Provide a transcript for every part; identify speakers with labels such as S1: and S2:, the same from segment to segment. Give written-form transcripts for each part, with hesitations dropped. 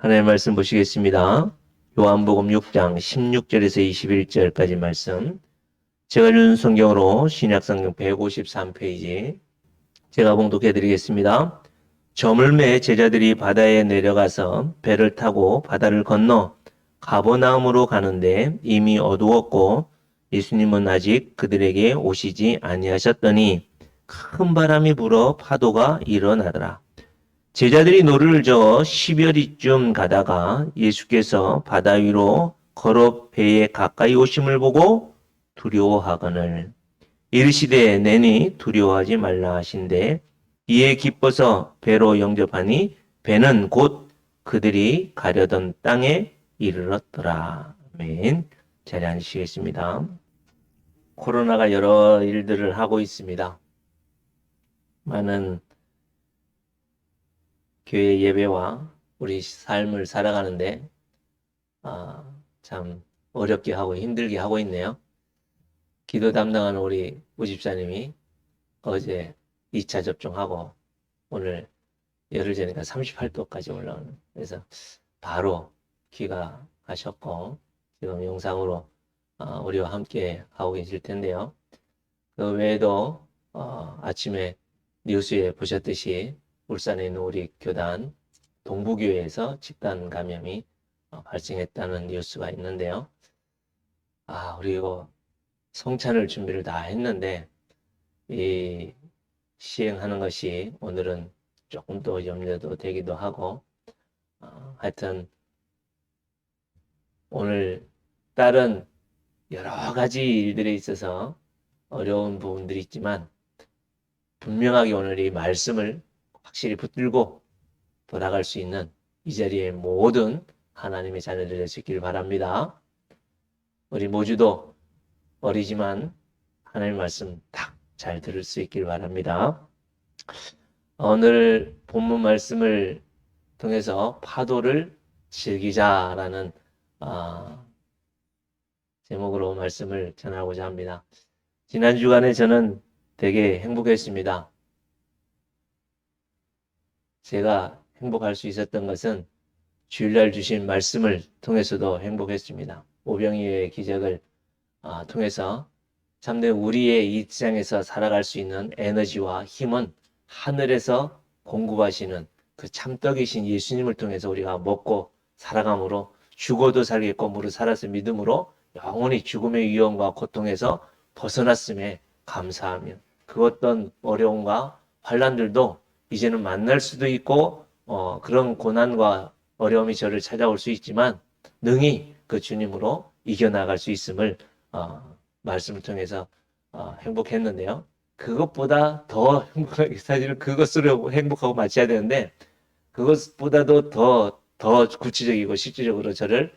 S1: 하나님의 말씀 보시겠습니다. 요한복음 6장 16절에서 21절까지 말씀. 제가 준 성경으로 신약성경 153페이지 제가 봉독해 드리겠습니다. 저물매 제자들이 바다에 내려가서 배를 타고 바다를 건너 가버나움으로 가는데 이미 어두웠고 예수님은 아직 그들에게 오시지 아니하셨더니 큰 바람이 불어 파도가 일어나더라. 제자들이 노를 저어 10여리쯤 가다가 예수께서 바다 위로 걸어 배에 가까이 오심을 보고 두려워하거늘 이르시되 내니 두려워하지 말라 하신대 이에 기뻐서 배로 영접하니 배는 곧 그들이 가려던 땅에 이르렀더라. 아멘. 자리에 앉으시겠습니다. 코로나가 여러 일들을 하고 있습니다. 많은 교회 예배와 우리 삶을 살아가는데 참 어렵게 하고 힘들게 하고 있네요. 기도 담당하는 우리 우집사님이 어제 2차 접종하고 오늘 열흘 전이니까 38도까지 올라오는 그래서 바로 귀가하셨고 지금 영상으로 우리와 함께 하고 계실 텐데요. 그 외에도 아침에 뉴스에 보셨듯이 울산에 있는 우리 교단 동부교회에서 집단 감염이 발생했다는 뉴스가 있는데요. 우리 이거 성찬을 준비를 다 했는데 이 시행하는 것이 오늘은 조금 더 염려도 되기도 하고 하여튼 오늘 다른 여러 가지 일들에 있어서 어려운 부분들이 있지만 분명하게 오늘 이 말씀을 확실히 붙들고 돌아갈 수 있는 이 자리에 모든 하나님의 자녀들 될 수 있기를 바랍니다. 우리 모두도 어리지만 하나님의 말씀 딱 잘 들을 수 있기를 바랍니다. 오늘 본문 말씀을 통해서 파도를 즐기자라는 제목으로 말씀을 전하고자 합니다. 지난 주간에 저는 되게 행복했습니다. 제가 행복할 수 있었던 것은 주일날 주신 말씀을 통해서도 행복했습니다. 오병이어의 기적을 통해서 참된 우리의 이 세상에서 살아갈 수 있는 에너지와 힘은 하늘에서 공급하시는 그 참떡이신 예수님을 통해서 우리가 먹고 살아감으로 죽어도 살겠고 무릇 살아서 믿음으로 영원히 죽음의 위험과 고통에서 벗어났음에 감사하며 그 어떤 어려움과 환난들도 이제는 만날 수도 있고 그런 고난과 어려움이 저를 찾아올 수 있지만 능히 그 주님으로 이겨나갈 수 있음을 말씀을 통해서 행복했는데요. 그것보다 더 행복하게 사실은 그것으로 행복하고 마쳐야 되는데 그것보다도 더 구체적이고 실질적으로 저를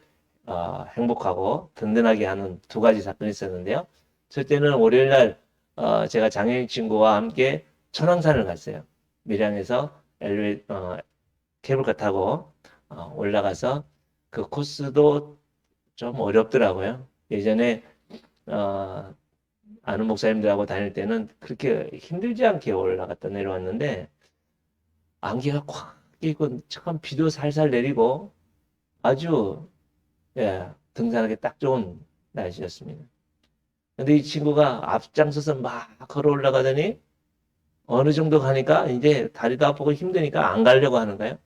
S1: 행복하고 든든하게 하는 두 가지 사건이 있었는데요. 첫째는 월요일날 제가 장애인 친구와 함께 천왕산을 갔어요. 밀양에서 케이블카 타고 올라가서 그 코스도 좀 어렵더라고요. 예전에 아는 목사님들하고 다닐 때는 그렇게 힘들지 않게 올라갔다 내려왔는데 안개가 콱 끼고 참 비도 살살 내리고 아주 등산하기 딱 좋은 날씨였습니다. 근데 이 친구가 앞장서서 막 걸어 올라가더니 어느 정도 가니까 이제 다리도 아프고 힘드니까 안 가려고 하는 거예요.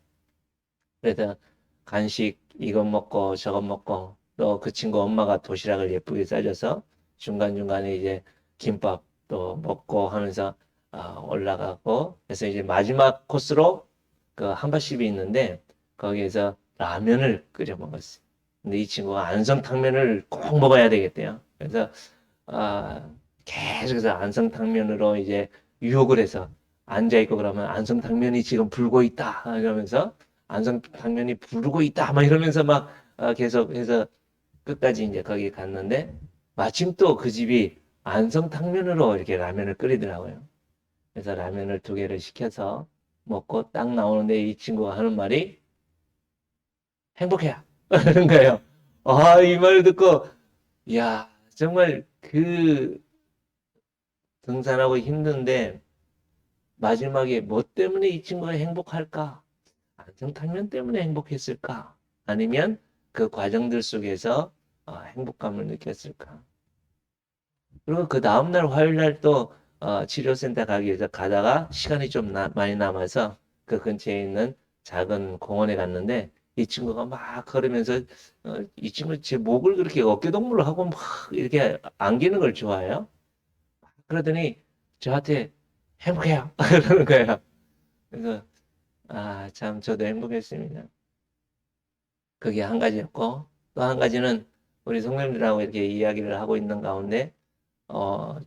S1: 그래서 간식 이것 먹고 저것 먹고 또 그 친구 엄마가 도시락을 예쁘게 싸줘서 중간중간에 이제 김밥도 먹고 하면서 올라가고 그래서 이제 마지막 코스로 그 한밭집이 있는데 거기에서 라면을 끓여 먹었어요. 근데 이 친구가 안성탕면을 꼭 먹어야 되겠대요. 그래서 아, 계속해서 안성탕면으로 이제 유혹을 해서 앉아있고 그러면 안성탕면이 지금 불고 있다 이러면서 안성탕면이 부르고 있다 막 이러면서 막 계속해서 끝까지 이제 거기 갔는데 마침 또 그 집이 안성탕면으로 이렇게 라면을 끓이더라고요. 그래서 라면을 2개를 시켜서 먹고 딱 나오는데 이 친구가 하는 말이 행복해야 하는 거예요. 이 말을 듣고 야 정말 그 등산하고 힘든데 마지막에 뭐 때문에 이 친구가 행복할까? 만성탕면 때문에 행복했을까? 아니면 그 과정들 속에서 행복감을 느꼈을까? 그리고 그 다음날 화요일날 또 치료센터 가기 위해서 가다가 시간이 좀 많이 남아서 그 근처에 있는 작은 공원에 갔는데 이 친구가 막 걸으면서 이 친구 제 목을 그렇게 어깨동무를 하고 막 이렇게 안기는 걸 좋아해요. 그러더니 저한테 행복해요. 그러는 거예요. 그래서 참 저도 행복했습니다. 그게 한 가지였고 또 한 가지는 우리 성도님들하고 이렇게 이야기를 하고 있는 가운데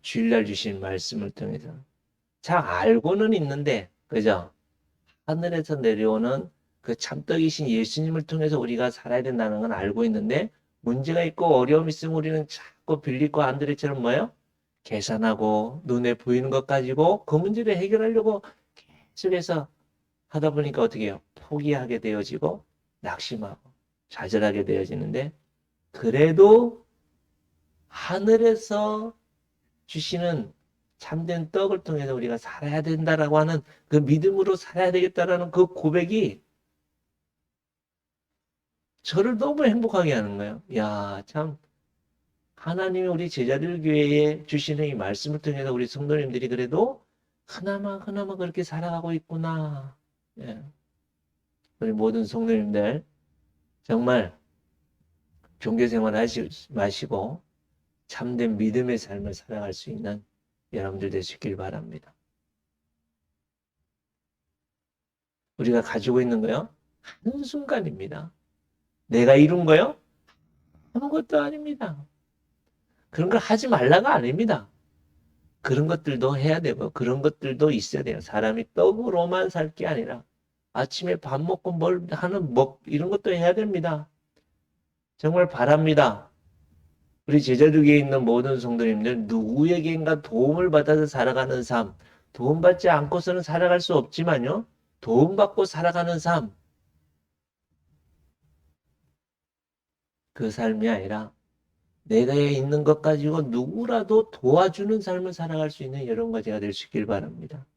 S1: 주일날 주신 말씀을 통해서 잘 알고는 있는데 그죠? 하늘에서 내려오는 그 참떡이신 예수님을 통해서 우리가 살아야 된다는 건 알고 있는데 문제가 있고 어려움이 있으면 우리는 자꾸 빌립과 안드레처럼 뭐예요? 계산하고 눈에 보이는 것 가지고 그 문제를 해결하려고 계속해서 하다 보니까 어떻게 해요? 포기하게 되어지고 낙심하고 좌절하게 되어지는데 그래도 하늘에서 주시는 참된 떡을 통해서 우리가 살아야 된다라고 하는 그 믿음으로 살아야 되겠다라는 그 고백이 저를 너무 행복하게 하는 거예요. 야, 참 하나님이 우리 제자들 교회에 주시는 이 말씀을 통해서 우리 성도님들이 그래도 하나마 그렇게 살아가고 있구나. 예. 우리 모든 성도님들 정말 종교생활 마시고 참된 믿음의 삶을 살아갈 수 있는 여러분들 되시길 바랍니다. 우리가 가지고 있는 거요? 한순간입니다. 내가 이룬 거요? 아무것도 아닙니다. 그런 걸 하지 말라가 아닙니다. 그런 것들도 해야 되고 그런 것들도 있어야 돼요. 사람이 떡으로만 살 게 아니라 아침에 밥 먹고 뭘 하는 이런 것도 해야 됩니다. 정말 바랍니다. 우리 제자들에게 있는 모든 성도님들 누구에게인가 도움을 받아서 살아가는 삶, 도움받지 않고서는 살아갈 수 없지만요. 도움받고 살아가는 삶, 그 삶이 아니라 내가 있는 것 가지고 누구라도 도와주는 삶을 살아갈 수 있는 여러분 가지가 될 수 있길 바랍니다.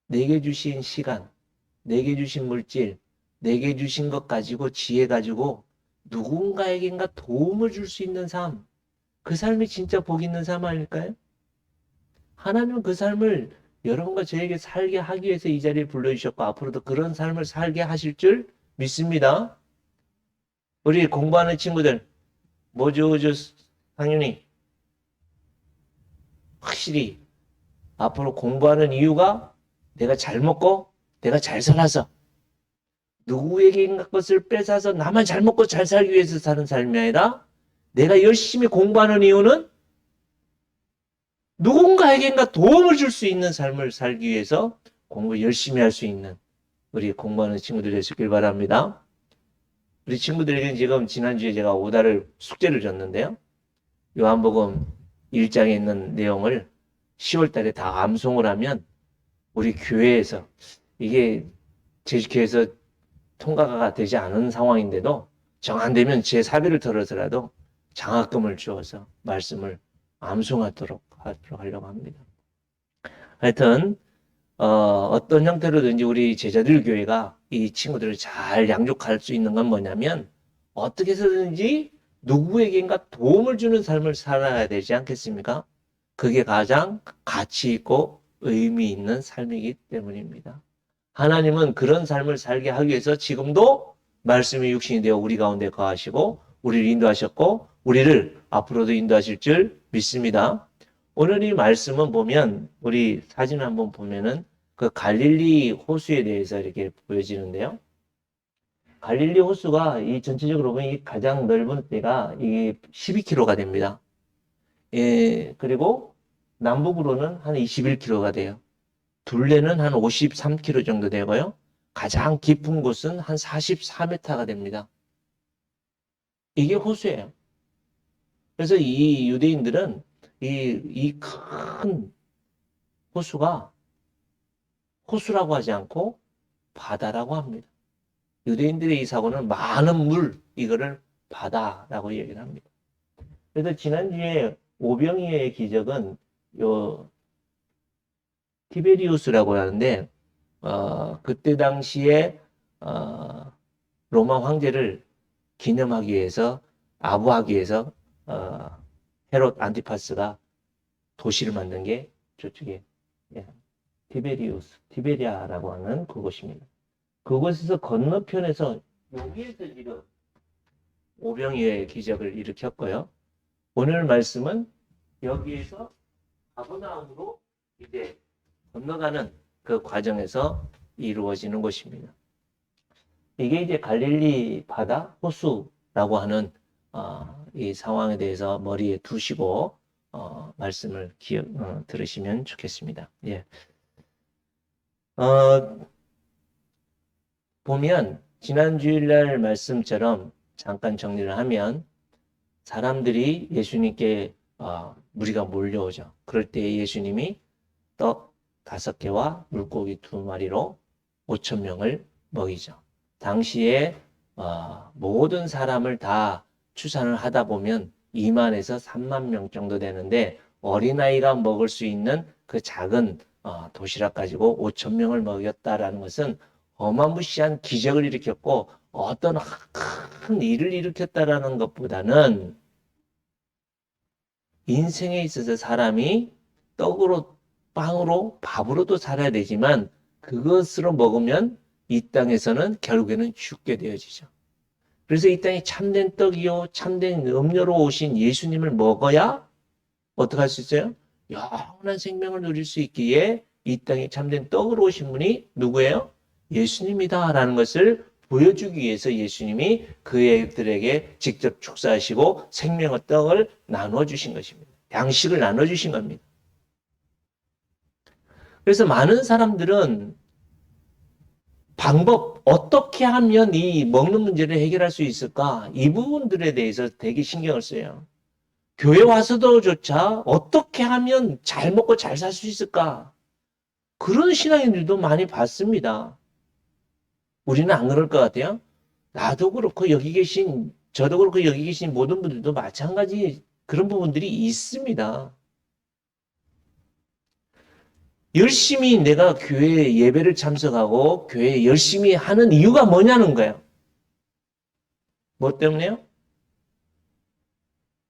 S1: 내게 주신 시간, 내게 주신 물질, 내게 주신 것 가지고 지혜 가지고 누군가에겐가 도움을 줄 수 있는 삶, 그 삶이 진짜 복 있는 삶 아닐까요? 하나님은 그 삶을 여러분과 저에게 살게 하기 위해서 이 자리에 불러주셨고 앞으로도 그런 삶을 살게 하실 줄 믿습니다. 우리 공부하는 친구들, 뭐죠, 당연히 확실히 앞으로 공부하는 이유가 내가 잘 먹고 내가 잘 살아서 누구에게인가 것을 뺏어서 나만 잘 먹고 잘 살기 위해서 사는 삶이 아니라 내가 열심히 공부하는 이유는 누군가에게인가 도움을 줄 수 있는 삶을 살기 위해서 공부 열심히 할 수 있는 우리 공부하는 친구들 되시길 바랍니다. 우리 친구들에게는 지금 지난주에 제가 오다를 숙제를 줬는데요. 요한복음 1장에 있는 내용을 10월 달에 다 암송을 하면 우리 교회에서 이게 제 교회에서 통과가 되지 않은 상황인데도 정 안 되면 제 사비를 털어서라도 장학금을 주어서 말씀을 암송하도록 하려고 합니다. 하여튼 어떤 형태로든지 우리 제자들 교회가 이 친구들을 잘 양육할 수 있는 건 뭐냐면 어떻게 해서든지 누구에게인가 도움을 주는 삶을 살아야 되지 않겠습니까? 그게 가장 가치 있고 의미 있는 삶이기 때문입니다. 하나님은 그런 삶을 살게 하기 위해서 지금도 말씀이 육신이 되어 우리 가운데 거하시고 우리를 인도하셨고 우리를 앞으로도 인도하실 줄 믿습니다. 오늘 이 말씀은 보면 우리 사진 한번 보면은 그 갈릴리 호수에 대해서 이렇게 보여지는데요. 갈릴리 호수가 이 전체적으로 보면 이 가장 넓은 데가 이게 12km가 됩니다. 예, 그리고 남북으로는 한 21km가 돼요. 둘레는 한 53km 정도 되고요. 가장 깊은 곳은 한 44m가 됩니다. 이게 호수예요. 그래서 이 유대인들은 이 큰 호수가 호수라고 하지 않고 바다라고 합니다. 유대인들의 이 사고는 많은 물, 이거를 바다라고 얘기를 합니다. 그래서 지난주에 오병이어의 기적은 요 티베리우스라고 하는데 그때 당시에 로마 황제를 기념하기 위해서 아부하기 위해서 헤롯 안티파스가 도시를 만든 게 저쪽에 예, 티베리아라고 하는 그곳입니다. 그곳에서 건너편에서 여기에서 지금 오병이어의 기적을 일으켰고요. 오늘 말씀은 여기에서 가버나움으로 이제 건너가는 그 과정에서 이루어지는 것입니다. 이게 이제 갈릴리 바다 호수라고 하는 이 상황에 대해서 머리에 두시고 말씀을 들으시면 좋겠습니다. 예. 보면 지난 주일날 말씀처럼 잠깐 정리를 하면 사람들이 예수님께 무리가 몰려오죠. 그럴 때 예수님이 떡 5개와 물고기 2마리로 5,000명을 먹이죠. 당시에 모든 사람을 다 추산을 하다 보면 2만에서 3만 명 정도 되는데 어린아이가 먹을 수 있는 그 작은 도시락 가지고 5,000명을 먹였다라는 것은 어마무시한 기적을 일으켰고 어떤 큰 일을 일으켰다라는 것보다는 인생에 있어서 사람이 떡으로, 빵으로, 밥으로도 살아야 되지만 그것으로 먹으면 이 땅에서는 결국에는 죽게 되어지죠. 그래서 이 땅에 참된 떡이요, 참된 음료로 오신 예수님을 먹어야 어떻게 할 수 있어요? 영원한 생명을 누릴 수 있기에 이 땅에 참된 떡으로 오신 분이 누구예요? 예수님이다라는 것을 보여주기 위해서 예수님이 그들에게 직접 축사하시고 생명의 떡을 나눠주신 것입니다. 양식을 나눠주신 겁니다. 그래서 많은 사람들은 방법, 어떻게 하면 이 먹는 문제를 해결할 수 있을까? 이 부분들에 대해서 되게 신경을 써요. 교회 와서도조차 어떻게 하면 잘 먹고 잘 살 수 있을까? 그런 신앙인들도 많이 봤습니다. 우리는 안 그럴 것 같아요? 나도 그렇고 여기 계신, 저도 그렇고 여기 계신 모든 분들도 마찬가지 그런 부분들이 있습니다. 열심히 내가 교회 예배를 참석하고 교회에 열심히 하는 이유가 뭐냐는 거예요. 뭐 때문에요?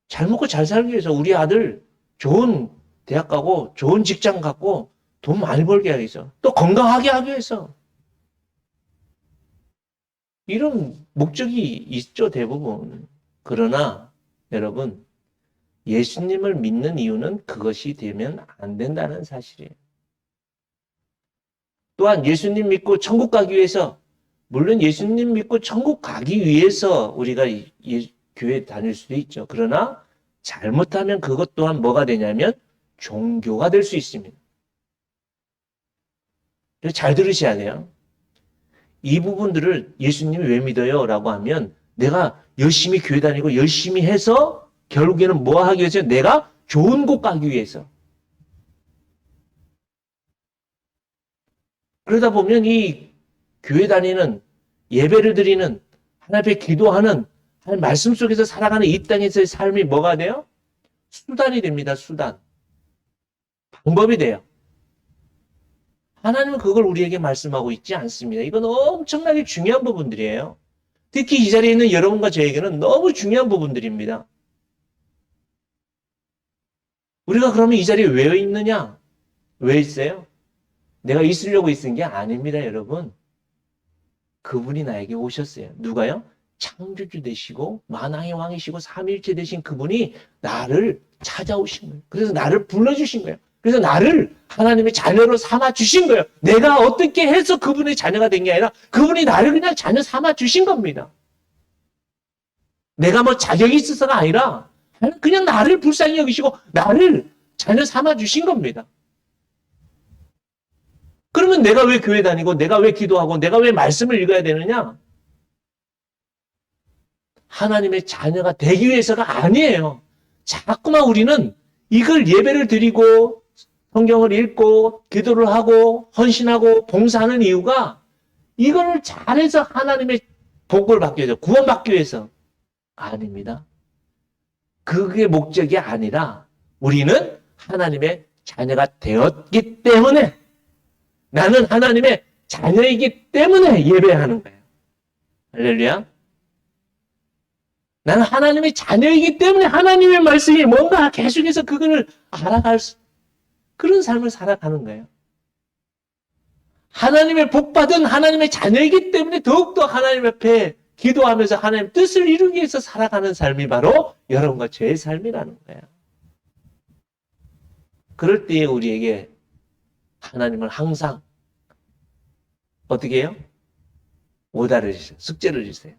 S1: 잘 먹고 잘 살기 위해서 우리 아들 좋은 대학 가고 좋은 직장 갖고 돈 많이 벌게 하기 위해서 또 건강하게 하기 위해서 이런 목적이 있죠, 대부분. 그러나 여러분, 예수님을 믿는 이유는 그것이 되면 안 된다는 사실이에요. 또한 예수님 믿고 천국 가기 위해서, 물론 예수님 믿고 천국 가기 위해서 우리가 교회 다닐 수도 있죠. 그러나 잘못하면 그것 또한 뭐가 되냐면 종교가 될 수 있습니다. 그래서 잘 들으셔야 돼요. 이 부분들을 예수님이 왜 믿어요? 라고 하면 내가 열심히 교회 다니고 열심히 해서 결국에는 뭐 하기 위해서? 내가 좋은 곳 가기 위해서. 그러다 보면 이 교회 다니는 예배를 드리는 하나님 앞에 기도하는 하나님 말씀 속에서 살아가는 이 땅에서의 삶이 뭐가 돼요? 수단이 됩니다. 수단. 방법이 돼요. 하나님은 그걸 우리에게 말씀하고 있지 않습니다. 이건 엄청나게 중요한 부분들이에요. 특히 이 자리에 있는 여러분과 저에게는 너무 중요한 부분들입니다. 우리가 그러면 이 자리에 왜 있느냐? 왜 있어요? 내가 있으려고 있은 게 아닙니다, 여러분. 그분이 나에게 오셨어요. 누가요? 창조주 되시고 만왕의 왕이시고 삼위일체 되신 그분이 나를 찾아오신 거예요. 그래서 나를 불러주신 거예요. 그래서 나를 하나님의 자녀로 삼아 주신 거예요. 내가 어떻게 해서 그분의 자녀가 된 게 아니라 그분이 나를 그냥 자녀 삼아 주신 겁니다. 내가 뭐 자격이 있어서가 아니라 그냥 나를 불쌍히 여기시고 나를 자녀 삼아 주신 겁니다. 그러면 내가 왜 교회 다니고 내가 왜 기도하고 내가 왜 말씀을 읽어야 되느냐? 하나님의 자녀가 되기 위해서가 아니에요. 자꾸만 우리는 이걸 예배를 드리고 성경을 읽고 기도를 하고 헌신하고 봉사하는 이유가 이걸 잘해서 하나님의 복을 받기 위해서, 구원받기 위해서 아닙니다. 그게 목적이 아니라 우리는 하나님의 자녀가 되었기 때문에 나는 하나님의 자녀이기 때문에 예배하는 거예요. 할렐루야. 나는 하나님의 자녀이기 때문에 하나님의 말씀이 뭔가 계속해서 그거를 알아갈 그런 삶을 살아가는 거예요. 하나님의 복받은 하나님의 자녀이기 때문에 더욱더 하나님 앞에 기도하면서 하나님의 뜻을 이루기 위해서 살아가는 삶이 바로 여러분과 저의 삶이라는 거예요. 그럴 때에 우리에게 하나님은 항상 어떻게 해요? 오다를 주세요. 숙제를 주세요.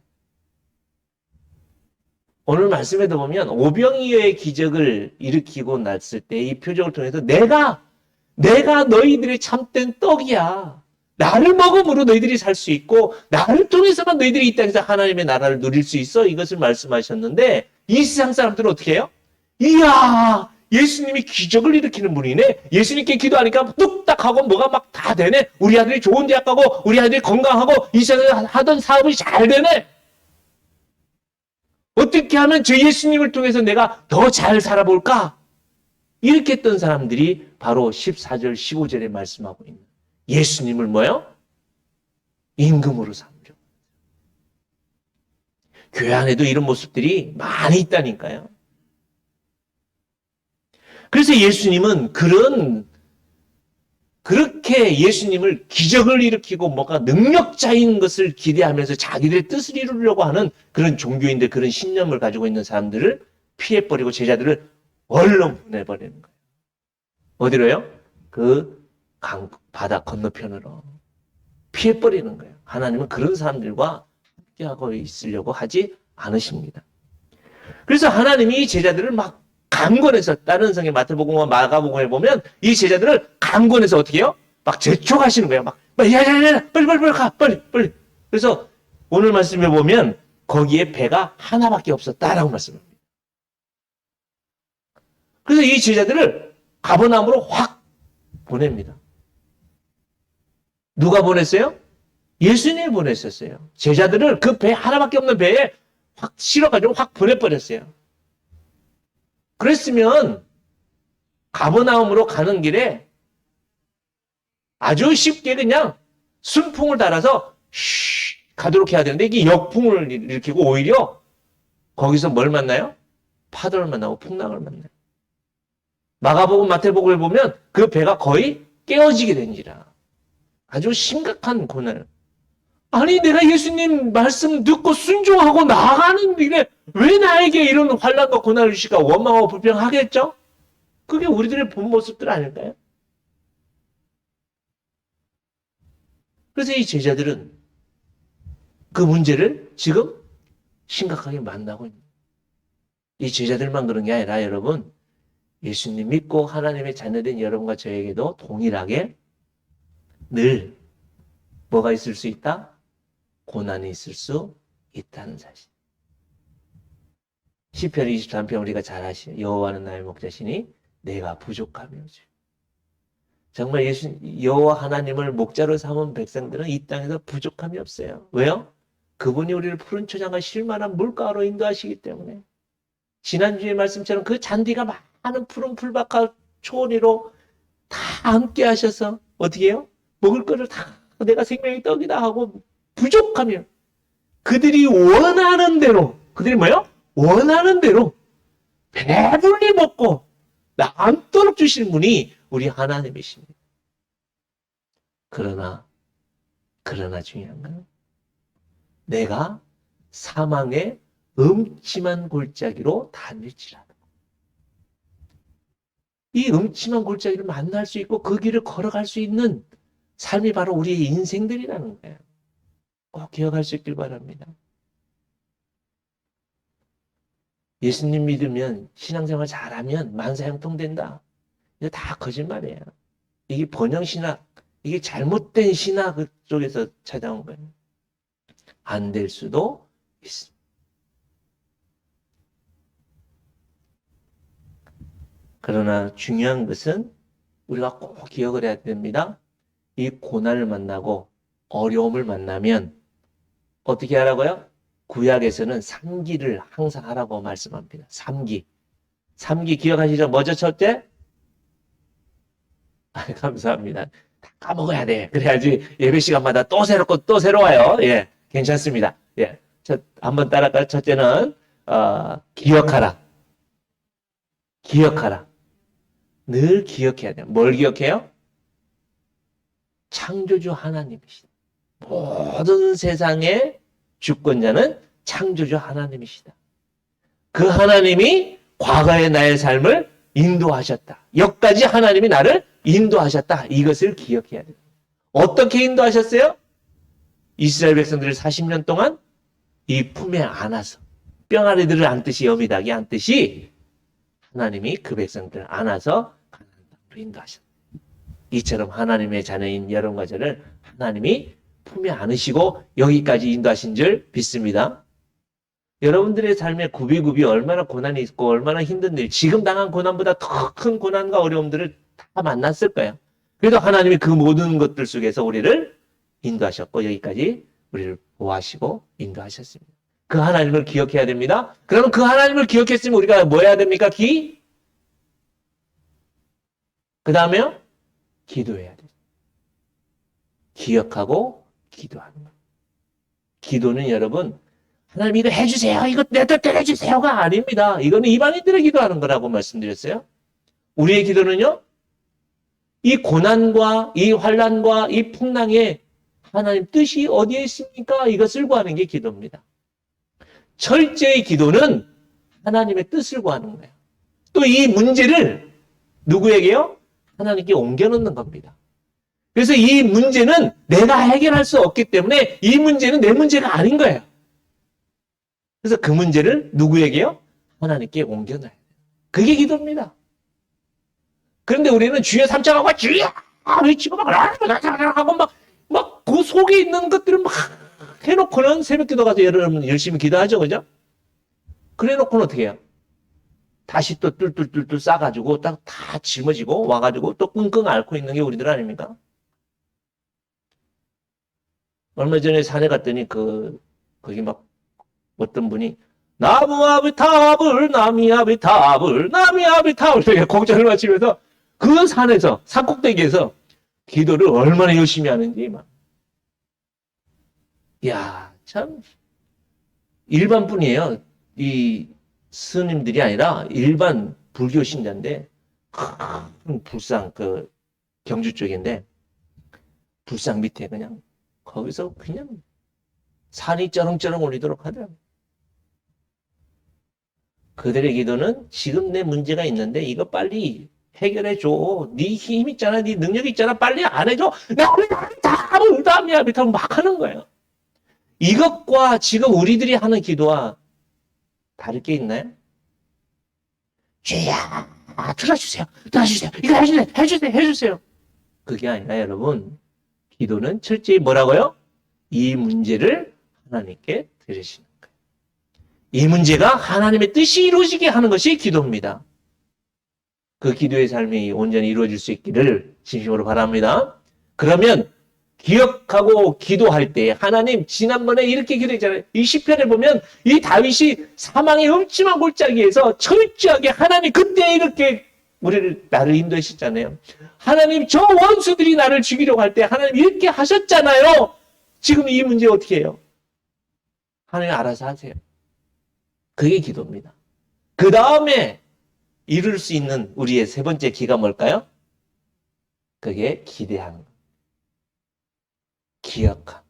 S1: 오늘 말씀에도 보면 오병이어의 기적을 일으키고 났을 때 이 표적을 통해서 내가 너희들의 참된 떡이야. 나를 먹음으로 너희들이 살 수 있고 나를 통해서만 너희들이 이 땅에서 하나님의 나라를 누릴 수 있어. 이것을 말씀하셨는데 이 세상 사람들은 어떻게 해요? 이야, 예수님이 기적을 일으키는 분이네. 예수님께 기도하니까 뚝딱하고 뭐가 막 다 되네. 우리 아들이 좋은 대학 가고 우리 아들이 건강하고 이 세상에 하던 사업이 잘 되네. 어떻게 하면 저 예수님을 통해서 내가 더 잘 살아볼까? 이렇게 했던 사람들이 바로 14절, 15절에 말씀하고 있는 예수님을 뭐요? 임금으로 삼죠. 교회 안에도 이런 모습들이 많이 있다니까요. 그래서 예수님은 그렇게 예수님을 기적을 일으키고 뭔가 능력자인 것을 기대하면서 자기들의 뜻을 이루려고 하는 그런 종교인들, 그런 신념을 가지고 있는 사람들을 피해버리고 제자들을 얼른 보내버리는 거예요. 어디로요? 그 바다 건너편으로 피해버리는 거예요. 하나님은 그런 사람들과 함께하고 있으려고 하지 않으십니다. 그래서 하나님이 제자들을 막 강권해서 다른 성의 마태복음과 마가복음에 보면 이 제자들을 강권해서 어떻게 해요? 막 재촉하시는 거예요. 막 야야야 빨리 가 빨리. 그래서 오늘 말씀에 보면 거기에 배가 하나밖에 없었다라고 말씀합니다. 그래서 이 제자들을 가버나움으로 확 보냅니다. 누가 보냈어요? 예수님이 보냈었어요. 제자들을 그 배 하나밖에 없는 배에 확 실어가지고 확 보내버렸어요. 그랬으면 가버나움으로 가는 길에 아주 쉽게 그냥 순풍을 달아서 가도록 해야 되는데 이게 역풍을 일으키고 오히려 거기서 뭘 만나요? 파도를 만나고 풍랑을 만나요. 마가복음, 마태복음을 보면 그 배가 거의 깨어지게 된지라. 아주 심각한 고난을. 아니 내가 예수님 말씀 듣고 순종하고 나아가는 길에 왜 나에게 이런 환난과 고난을 주실까? 원망하고 불평하겠죠? 그게 우리들의 본 모습들 아닐까요? 그래서 이 제자들은 그 문제를 지금 심각하게 만나고 있는 거예요. 이 제자들만 그런 게 아니라 여러분, 예수님 믿고 하나님의 자녀된 여러분과 저에게도 동일하게 늘 뭐가 있을 수 있다? 고난이 있을 수 있다는 사실. 시편 23편 우리가 잘 아시죠? 여호와는 나의 목자시니 내가 부족함이 오지. 정말 여호와 하나님을 목자로 삼은 백성들은 이 땅에서 부족함이 없어요. 왜요? 그분이 우리를 푸른 초장과 쉴만한 물가로 인도하시기 때문에. 지난주의 말씀처럼 그 잔디가 많은 푸른 풀밭과 초원이로 다 함께 하셔서 어떻게 해요? 먹을 거를 다 내가 생명의 떡이다 하고 부족하면 그들이 원하는 대로, 그들이 뭐예요? 원하는 대로 배불리 먹고 남도록 주시는 분이 우리 하나님이십니다. 그러나 중요한 건 내가 사망의 음침한 골짜기로 다닐지라도 이 음침한 골짜기를 만날 수 있고 그 길을 걸어갈 수 있는 삶이 바로 우리의 인생들이라는 거예요. 꼭 기억할 수 있길 바랍니다. 예수님 믿으면 신앙생활 잘하면 만사형통된다. 이거 다 거짓말이에요. 이게 번영신학, 이게 잘못된 신학 쪽에서 찾아온 거예요. 안 될 수도 있습니다. 그러나 중요한 것은 우리가 꼭 기억을 해야 됩니다. 이 고난을 만나고 어려움을 만나면 어떻게 하라고요? 구약에서는 3기를 항상 하라고 말씀합니다. 3기. 3기 기억하시죠? 뭐죠, 첫째? 감사합니다. 다 까먹어야 돼. 그래야지 예배 시간마다 또 새롭고 또 새로워요. 예, 괜찮습니다. 예, 한번 따라할까요? 첫째는 기억하라. 기억하라. 늘 기억해야 돼요. 뭘 기억해요? 창조주 하나님이시다. 모든 세상의 주권자는 창조주 하나님이시다. 그 하나님이 과거의 나의 삶을 인도하셨다. 여기까지 하나님이 나를 인도하셨다. 이것을 기억해야 돼요. 어떻게 인도하셨어요? 이스라엘 백성들을 40년 동안 이 품에 안아서 뿅아리들을 안듯이 여미닭이 안듯이 하나님이 그 백성들을 안아서 가나안 땅으로 인도하셨다. 이처럼 하나님의 자녀인 여러분과 저를 하나님이 품에 안으시고 여기까지 인도하신 줄 믿습니다. 여러분들의 삶에 굽이굽이 얼마나 고난이 있고 얼마나 힘든 일, 지금 당한 고난보다 더 큰 고난과 어려움들을 다 만났을 거예요. 그래도 하나님이 그 모든 것들 속에서 우리를 인도하셨고 여기까지 우리를 보호하시고 인도하셨습니다. 그 하나님을 기억해야 됩니다. 그러면 그 하나님을 기억했으면 우리가 뭐 해야 됩니까? 그 다음에요? 기도해야 돼요. 기억하고 기도하는 거예요. 기도는 여러분 하나님 이거 해주세요. 이거 내 뜻대로 해주세요가 아닙니다. 이거는 이방인들의 기도하는 거라고 말씀드렸어요. 우리의 기도는요. 이 고난과 이 환난과 이 풍랑에 하나님 뜻이 어디에 있습니까? 이것을 구하는 게 기도입니다. 철저히 기도는 하나님의 뜻을 구하는 거예요. 또 이 문제를 누구에게요? 하나님께 옮겨놓는 겁니다. 그래서 이 문제는 내가 해결할 수 없기 때문에 이 문제는 내 문제가 아닌 거예요. 그래서 그 문제를 누구에게요? 하나님께 옮겨놔야 돼요. 그게 기도입니다. 그런데 우리는 주여 삼창하고 주여 외치고 막 하고 막 그 속에 있는 것들을 막 해놓고는 새벽 기도 가서 여러분 열심히 기도하죠, 그죠? 그래 놓고는 어떻게 해요? 다시 또 뚫뚫뚫뚫 싸가지고 딱 다 짊어지고 와가지고 또 끙끙 앓고 있는 게 우리들 아닙니까? 얼마 전에 산에 갔더니 거기 막 어떤 분이 나무아비탑을 나미아비탑을 이렇게 곡절을 마치면서 그 산에서 산꼭대기에서 기도를 얼마나 열심히 하는지 막. 야, 참 일반 분이에요. 이 스님들이 아니라 일반 불교 신자인데 큰 불상 경주 쪽인데 불상 밑에 그냥 거기서 그냥 산이 쩌렁쩌렁 올리도록 하더라고요. 그들의 기도는 지금 내 문제가 있는데 이거 빨리 해결해 줘. 네 힘 있잖아. 네 능력 있잖아. 빨리 안 해줘. 나미야 막 하는 거예요. 이것과 지금 우리들이 하는 기도와 다를 게 있나요? 주여 들어주세요. 이거 해주세요. 그게 아니라 여러분 기도는 철저히 뭐라고요? 이 문제를 하나님께 드리시는 거예요. 이 문제가 하나님의 뜻이 이루어지게 하는 것이 기도입니다. 그 기도의 삶이 온전히 이루어질 수 있기를 진심으로 바랍니다. 그러면 기억하고 기도할 때 하나님 지난번에 이렇게 기도했잖아요. 이 시편에 보면 이 다윗이 사망의 음침한 골짜기에서 철저하게 하나님 그때 이렇게 나를 인도하셨잖아요. 하나님 저 원수들이 나를 죽이려고 할 때 하나님 이렇게 하셨잖아요. 지금 이 문제 어떻게 해요? 하나님 알아서 하세요. 그게 기도입니다. 그 다음에 이룰 수 있는 우리의 세 번째 기가 뭘까요? 그게 기대하는 것. 기억함.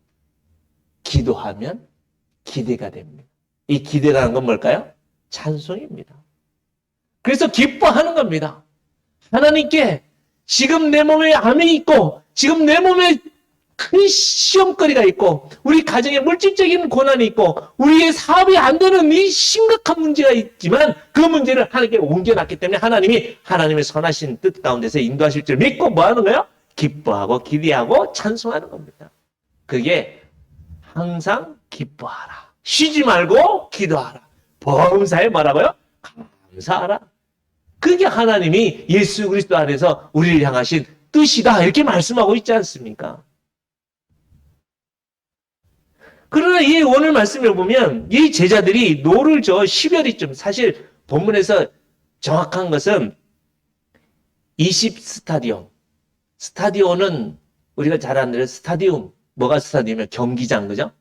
S1: 기도하면 기대가 됩니다. 이 기대라는 건 뭘까요? 찬송입니다. 그래서 기뻐하는 겁니다. 하나님께 지금 내 몸에 암이 있고 지금 내 몸에 큰 시험거리가 있고 우리 가정에 물질적인 고난이 있고 우리의 사업이 안 되는 이 심각한 문제가 있지만 그 문제를 하나님께 옮겨놨기 때문에 하나님이 하나님의 선하신 뜻 가운데서 인도하실 줄 믿고 뭐 하는 거예요? 기뻐하고 기대하고 찬송하는 겁니다. 그게 항상 기뻐하라. 쉬지 말고 기도하라. 범사에 뭐라고요? 감사하라. 그게 하나님이 예수 그리스도 안에서 우리를 향하신 뜻이다 이렇게 말씀하고 있지 않습니까? 그러나 이 오늘 말씀을 보면 이 제자들이 노를 저 10여리쯤 사실 본문에서 정확한 것은 20스타디온. 스타디온은 우리가 잘 아는 스타디움, 뭐가 스타디움이야? 경기장, 그죠?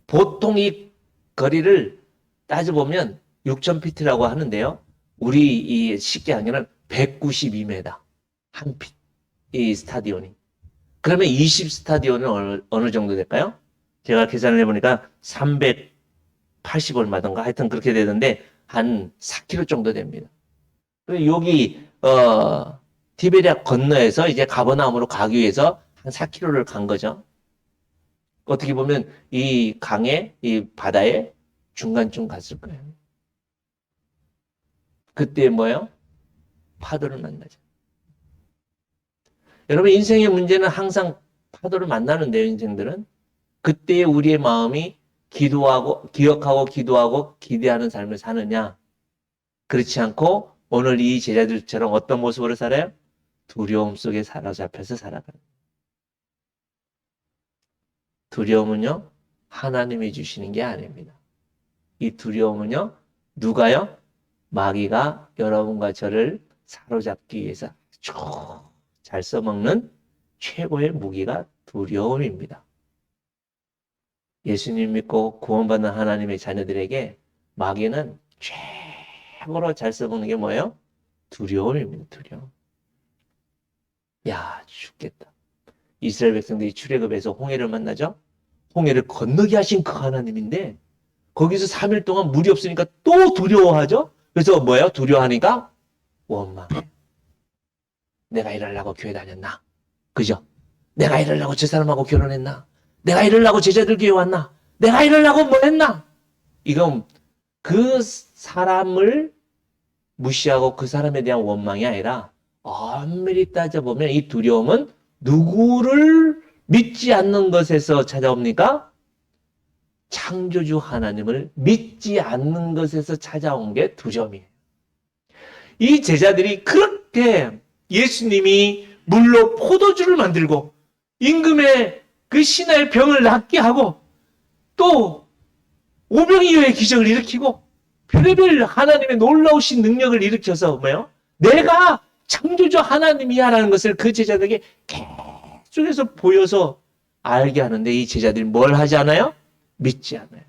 S1: 보통 이 거리를 따져보면 6,000피트라고 하는데요. 우리 이 쉽게 하기는 192m. 한 피, 이 스타디온이. 그러면 20 스타디온은 어느 정도 될까요? 제가 계산을 해보니까 380 얼마던가 하여튼 그렇게 되는데 한 4km 정도 됩니다. 여기, 티베리아 건너에서 이제 가버나움으로 가기 위해서 한 4km를 간 거죠. 어떻게 보면 이 강에, 이 바다에 중간쯤 갔을 거예요. 그때 뭐예요? 파도를 만나죠. 여러분, 인생의 문제는 항상 파도를 만나는데요, 인생들은. 그때 우리의 마음이 기도하고, 기억하고, 기도하고, 기대하는 삶을 사느냐? 그렇지 않고, 오늘 이 제자들처럼 어떤 모습으로 살아요? 두려움 속에 사로잡혀서 살아가는. 두려움은요, 하나님이 주시는 게 아닙니다. 이 두려움은요, 누가요? 마귀가 여러분과 저를 사로잡기 위해서 아주 잘 써먹는 최고의 무기가 두려움입니다. 예수님 믿고 구원받는 하나님의 자녀들에게 마귀는 최고로 잘 써먹는 게 뭐예요? 두려움입니다. 두려움. 야, 죽겠다. 이스라엘 백성들이 출애굽에서 홍해를 만나죠? 홍해를 건너게 하신 그 하나님인데 거기서 3일 동안 물이 없으니까 또 두려워하죠? 그래서 뭐예요? 두려워하니까 원망해. 내가 이러려고 교회 다녔나? 그죠? 내가 이러려고 저 사람하고 결혼했나? 내가 이러려고 제자들 교회 왔나? 내가 이러려고 뭐 했나? 이건 그 사람을 무시하고 그 사람에 대한 원망이 아니라 엄밀히 따져보면 이 두려움은 누구를 믿지 않는 것에서 찾아옵니까? 창조주 하나님을 믿지 않는 것에서 찾아온 게 두려움이에요. 이 제자들이 그렇게 예수님이 물로 포도주를 만들고 임금의 그 신하의 병을 낫게 하고 또 오병이어의 기적을 일으키고 별의별 하나님의 놀라우신 능력을 일으켜서 뭐예요? 내가 창조주 하나님이야라는 것을 그 제자들에게 계속해서 보여서 알게 하는데 이 제자들이 뭘 하지 않아요? 믿지 않아요.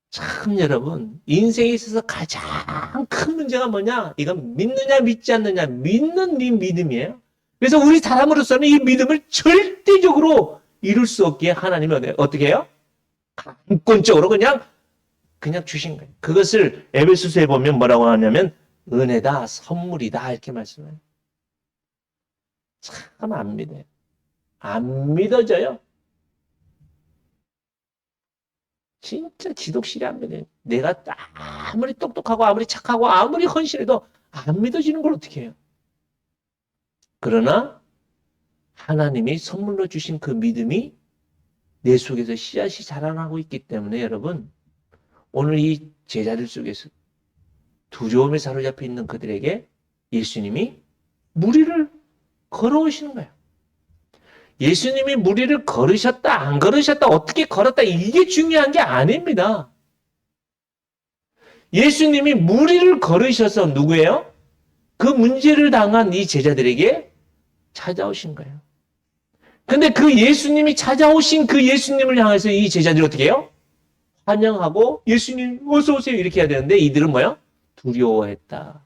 S1: 참 여러분, 인생에 있어서 가장 큰 문제가 뭐냐? 이건 믿느냐 믿지 않느냐, 믿는 네 믿음이에요. 그래서 우리 사람으로서는 이 믿음을 절대적으로 이룰 수 없기에 하나님은 어떻게 해요? 강권적으로 그냥 주신 거예요. 그것을 에베소서에 보면 뭐라고 하냐면 은혜다, 선물이다 이렇게 말씀해요. 참 안 믿어요. 안 믿어져요. 진짜 지독실이 안 믿어요. 내가 아무리 똑똑하고 아무리 착하고 아무리 헌신해도 안 믿어지는 걸 어떻게 해요? 그러나 하나님이 선물로 주신 그 믿음이 내 속에서 씨앗이 자라나고 있기 때문에 여러분 오늘 이 제자들 속에서 두려움에 사로잡혀 있는 그들에게 예수님이 무리를 걸어오시는 거예요. 예수님이 무리를 걸으셨다, 안 걸으셨다, 어떻게 걸었다, 이게 중요한 게 아닙니다. 예수님이 무리를 걸으셔서 누구예요? 그 문제를 당한 이 제자들에게 찾아오신 거예요. 근데 그 예수님이 찾아오신 그 예수님을 향해서 이 제자들이 어떻게 해요? 환영하고 예수님 어서 오세요 이렇게 해야 되는데 이들은 뭐야? 두려워했다.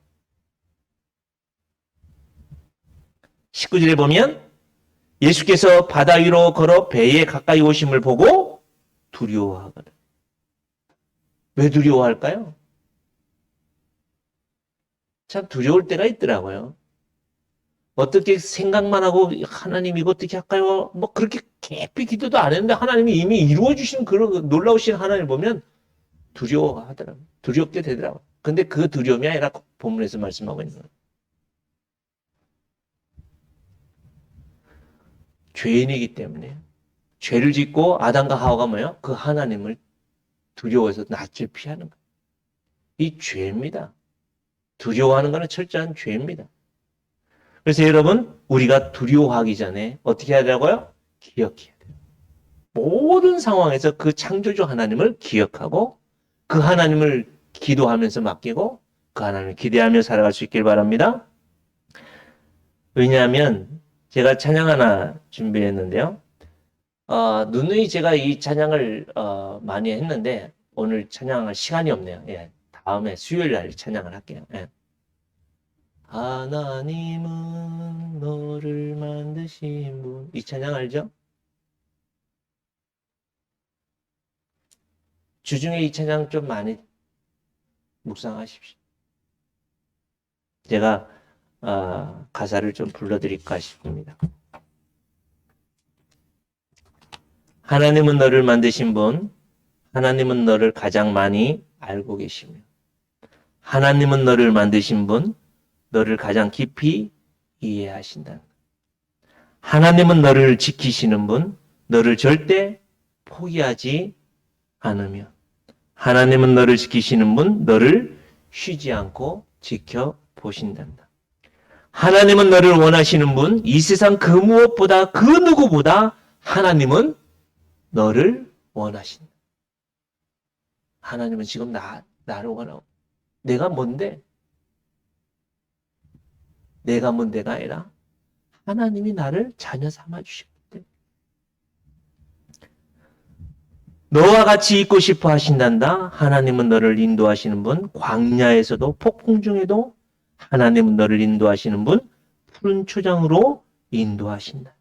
S1: 19절에 보면 예수께서 바다 위로 걸어 배에 가까이 오심을 보고 두려워하거든. 왜 두려워할까요? 참 두려울 때가 있더라고요. 어떻게 생각만 하고 하나님 이거 어떻게 할까요? 뭐 그렇게 깊이 기도도 안 했는데 하나님이 이미 이루어 주신 그런 놀라우신 하나님을 보면 두려워하더라고요. 두렵게 되더라고요. 근데 그 두려움이 아니라 본문에서 말씀하고 있는 거예요. 죄인이기 때문에 죄를 짓고 아담과 하와가 뭐예요? 그 하나님을 두려워해서 낯을 피하는 거예요. 이 죄입니다. 두려워하는 것은 철저한 죄입니다. 그래서 여러분 우리가 두려워하기 전에 어떻게 해야 되라고요? 기억해야 돼요. 모든 상황에서 그 창조주 하나님을 기억하고 그 하나님을 기도하면서 맡기고 그 하나님을 기대하며 살아갈 수 있길 바랍니다. 왜냐하면 제가 찬양 하나 준비했는데요. 누누이 제가 이 찬양을 많이 했는데 오늘 찬양할 시간이 없네요. 예, 다음에 수요일 날 찬양을 할게요. 예. 하나님은 너를 만드신 분. 이 찬양 알죠? 주중에 이 찬양 좀 많이 묵상하십시오. 제가 가사를 좀 불러드릴까 싶습니다. 하나님은 너를 만드신 분, 하나님은 너를 가장 많이 알고 계시며, 하나님은 너를 만드신 분, 너를 가장 깊이 이해하신다. 하나님은 너를 지키시는 분, 너를 절대 포기하지 않으며, 하나님은 너를 지키시는 분, 너를 쉬지 않고 지켜보신단다. 하나님은 너를 원하시는 분, 이 세상 그 무엇보다 그 누구보다 하나님은 너를 원하신다. 하나님은 지금 나를 원하고, 내가 뭔데? 내가 뭔데가 아니라 하나님이 나를 자녀 삼아 주셨기 때문에 너와 같이 있고 싶어 하신단다. 하나님은 너를 인도하시는 분, 광야에서도 폭풍 중에도 하나님은 너를 인도하시는 분, 푸른 초장으로 인도하신다.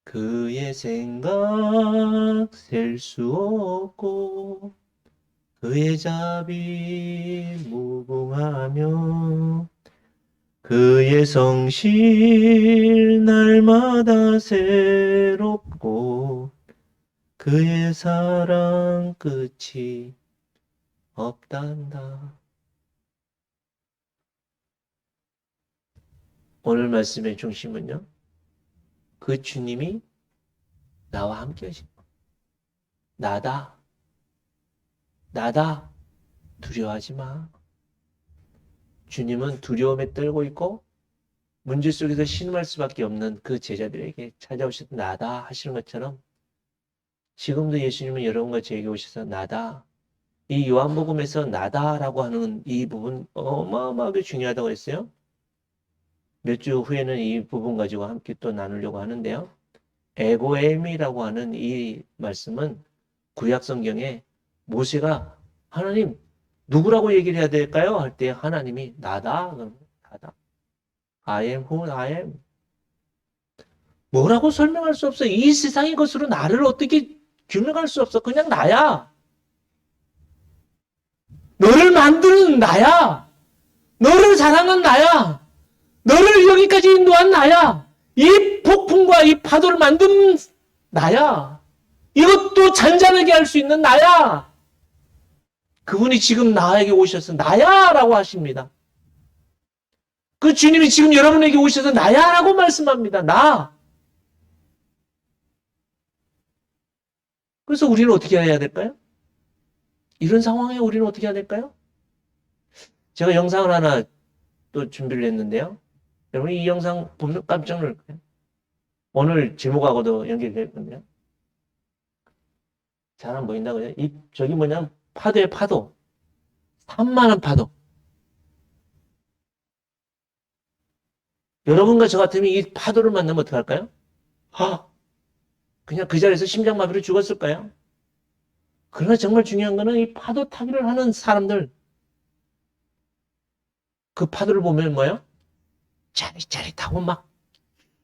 S1: 그의 생각 셀 수 없고 그의 자비 무궁하며 그의 성실 날마다 새롭고 그의 사랑 끝이 없단다. 오늘 말씀의 중심은요, 그 주님이 나와 함께 하신 것. 나다. 두려워하지 마. 주님은 두려움에 떨고 있고 문제 속에서 신음할 수밖에 없는 그 제자들에게 찾아오셔서 나다 하시는 것처럼 지금도 예수님은 여러분과 저에게 오셔서 나다. 이 요한복음에서 나다라고 하는 이 부분 어마어마하게 중요하다고 했어요. 몇 주 후에는 이 부분 가지고 함께 또 나누려고 하는데요. 에고엠이라고 하는 이 말씀은 구약 성경에 모세가 하나님 누구라고 얘기를 해야 될까요? 할 때 하나님이 나다. 나다. I am who I am. 뭐라고 설명할 수 없어. 이 세상의 것으로 나를 어떻게 규명할 수 없어. 그냥 나야. 너를 만드는 나야. 너를 사랑한 나야. 너를 여기까지 인도한 나야. 이 폭풍과 이 파도를 만든 나야. 이것도 잔잔하게 할 수 있는 나야. 그분이 지금 나에게 오셔서 나야 라고 하십니다. 그 주님이 지금 여러분에게 오셔서 나야 라고 말씀합니다. 나. 그래서 우리는 어떻게 해야 될까요? 이런 상황에 우리는 어떻게 해야 될까요? 제가 영상을 하나 또 준비를 했는데요. 여러분 이 영상 보면 깜짝 놀랄 거예요. 오늘 제목하고도 연결될 건데요. 잘 안 보인다고요? 저기 뭐냐면 파도의 파도. 산만한 파도. 여러분과 저 같으면 이 파도를 만나면 어떡할까요? 그냥 그 자리에서 심장마비로 죽었을까요? 그러나 정말 중요한 거는 이 파도 타기를 하는 사람들, 그 파도를 보면 뭐예요? 짜릿짜릿하고 막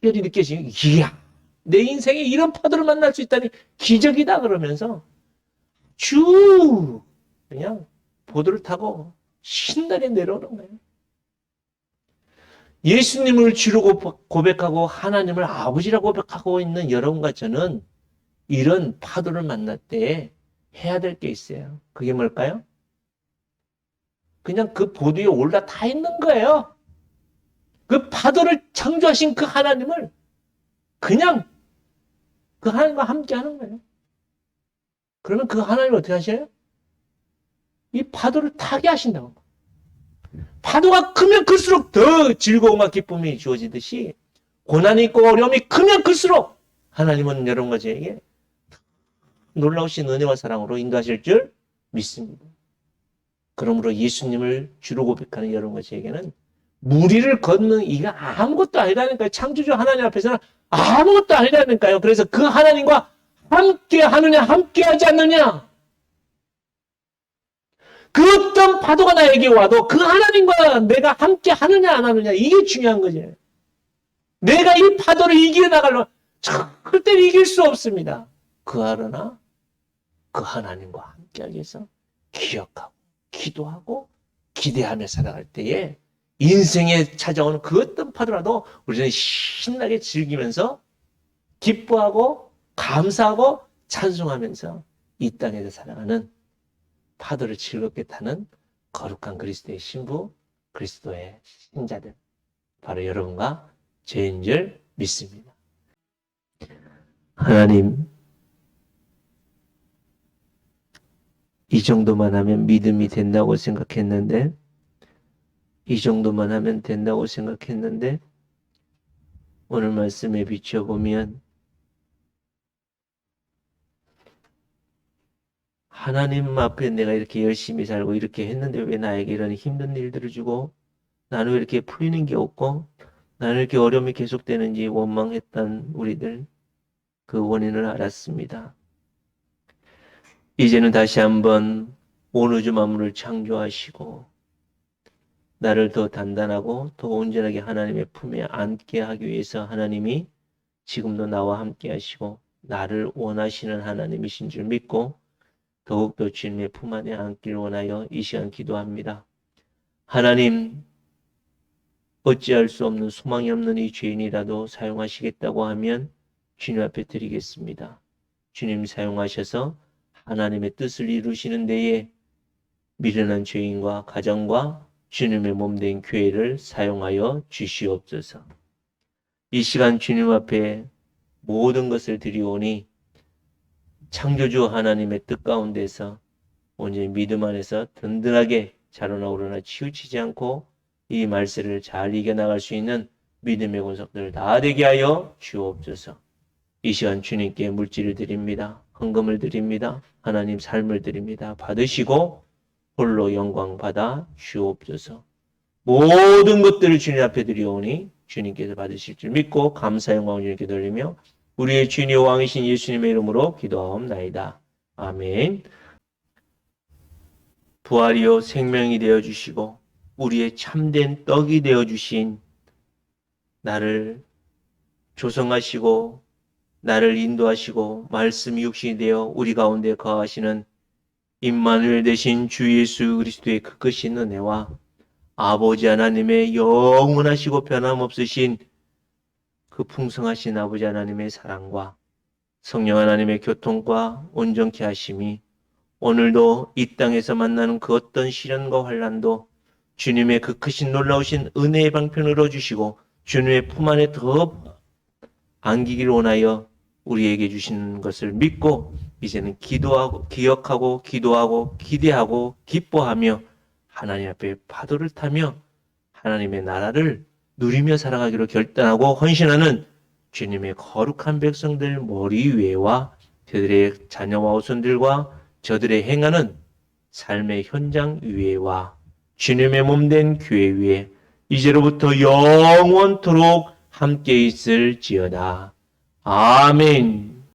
S1: 열이 느껴지고, 이야, 내 인생에 이런 파도를 만날 수 있다니 기적이다 그러면서 쭉 그냥 보도를 타고 신나게 내려오는 거예요. 예수님을 주로 고백하고 하나님을 아버지라고 고백하고 있는 여러분과 저는 이런 파도를 만날 때 해야 될 게 있어요. 그게 뭘까요? 그냥 그 보도에 올라타 있는 거예요. 그 파도를 창조하신 그 하나님을 그냥 그 하나님과 함께 하는 거예요. 그러면 그 하나님이 어떻게 하셔요? 이 파도를 타게 하신다고. 파도가 크면 클수록 더 즐거움과 기쁨이 주어지듯이 고난이 있고 어려움이 크면 클수록 하나님은 여러분과 저에게 놀라우신 은혜와 사랑으로 인도하실 줄 믿습니다. 그러므로 예수님을 주로 고백하는 여러분과 저에게는 무리를 걷는 이게 아무것도 아니라니까요. 창조주 하나님 앞에서는 아무것도 아니라니까요. 그래서 그 하나님과 함께 하느냐, 함께 하지 않느냐. 그 어떤 파도가 나에게 와도 그 하나님과 내가 함께 하느냐, 안 하느냐. 이게 중요한 거죠. 내가 이 파도를 이겨나가려면 절대 이길 수 없습니다. 그러나 그 하나님과 함께하기 위해서 기억하고 기도하고 기대하며 살아갈 때에 인생에 찾아오는 그 어떤 파도라도 우리는 신나게 즐기면서 기뻐하고 감사하고 찬송하면서 이 땅에서 살아가는 파도를 즐겁게 타는 거룩한 그리스도의 신부, 그리스도의 신자들, 바로 여러분과 저인 줄 믿습니다. 하나님, 이 정도만 하면 믿음이 된다고 생각했는데, 이 정도만 하면 된다고 생각했는데, 오늘 말씀에 비춰보면 하나님 앞에 내가 이렇게 열심히 살고 이렇게 했는데 왜 나에게 이런 힘든 일들을 주고 나는 왜 이렇게 풀리는 게 없고 나는 이렇게 어려움이 계속되는지 원망했던 우리들, 그 원인을 알았습니다. 이제는 다시 한번 온 우주 만물을 창조하시고 나를 더 단단하고 더 온전하게 하나님의 품에 안게 하기 위해서 하나님이 지금도 나와 함께 하시고 나를 원하시는 하나님이신 줄 믿고 더욱더 주님의 품 안에 안기를 원하여 이 시간 기도합니다. 하나님, 어찌할 수 없는 소망이 없는 이 죄인이라도 사용하시겠다고 하면 주님 앞에 드리겠습니다. 주님 사용하셔서 하나님의 뜻을 이루시는 데에 미련한 죄인과 가정과 주님의 몸된 교회를 사용하여 주시옵소서. 이 시간 주님 앞에 모든 것을 드리오니 창조주 하나님의 뜻 가운데서 온전히 믿음 안에서 든든하게 자라나 오르나 치우치지 않고 이 말세를 잘 이겨나갈 수 있는 믿음의 권속들 다 되게 하여 주옵소서. 이 시간 주님께 물질을 드립니다. 헌금을 드립니다. 하나님 삶을 드립니다. 받으시고 홀로 영광 받아 주옵소서. 모든 것들을 주님 앞에 드리오니 주님께서 받으실 줄 믿고 감사 영광을 주님께 돌리며 우리의 주님의 왕이신 예수님의 이름으로 기도하옵나이다. 아멘. 부활이요 생명이 되어주시고 우리의 참된 떡이 되어주신 나를 조성하시고 나를 인도하시고 말씀이 육신이 되어 우리 가운데 거하시는 임마누엘 되신 주 예수 그리스도의 그 크신 은혜와 아버지 하나님의 영원하시고 변함없으신 그 풍성하신 아버지 하나님의 사랑과 성령 하나님의 교통과 온전케 하심이 오늘도 이 땅에서 만나는 그 어떤 시련과 환난도 주님의 그 크신 놀라우신 은혜의 방편으로 주시고 주님의 품 안에 더 안기기를 원하여 우리에게 주시는 것을 믿고 이제는 기도하고 기억하고 기도하고 기대하고 기뻐하며 하나님 앞에 파도를 타며 하나님의 나라를 누리며 살아가기로 결단하고 헌신하는 주님의 거룩한 백성들 머리 위에와 저들의 자녀와 후손들과 저들의 행하는 삶의 현장 위에와 주님의 몸된 교회 위에 이제로부터 영원토록 함께 있을지어다. 아멘.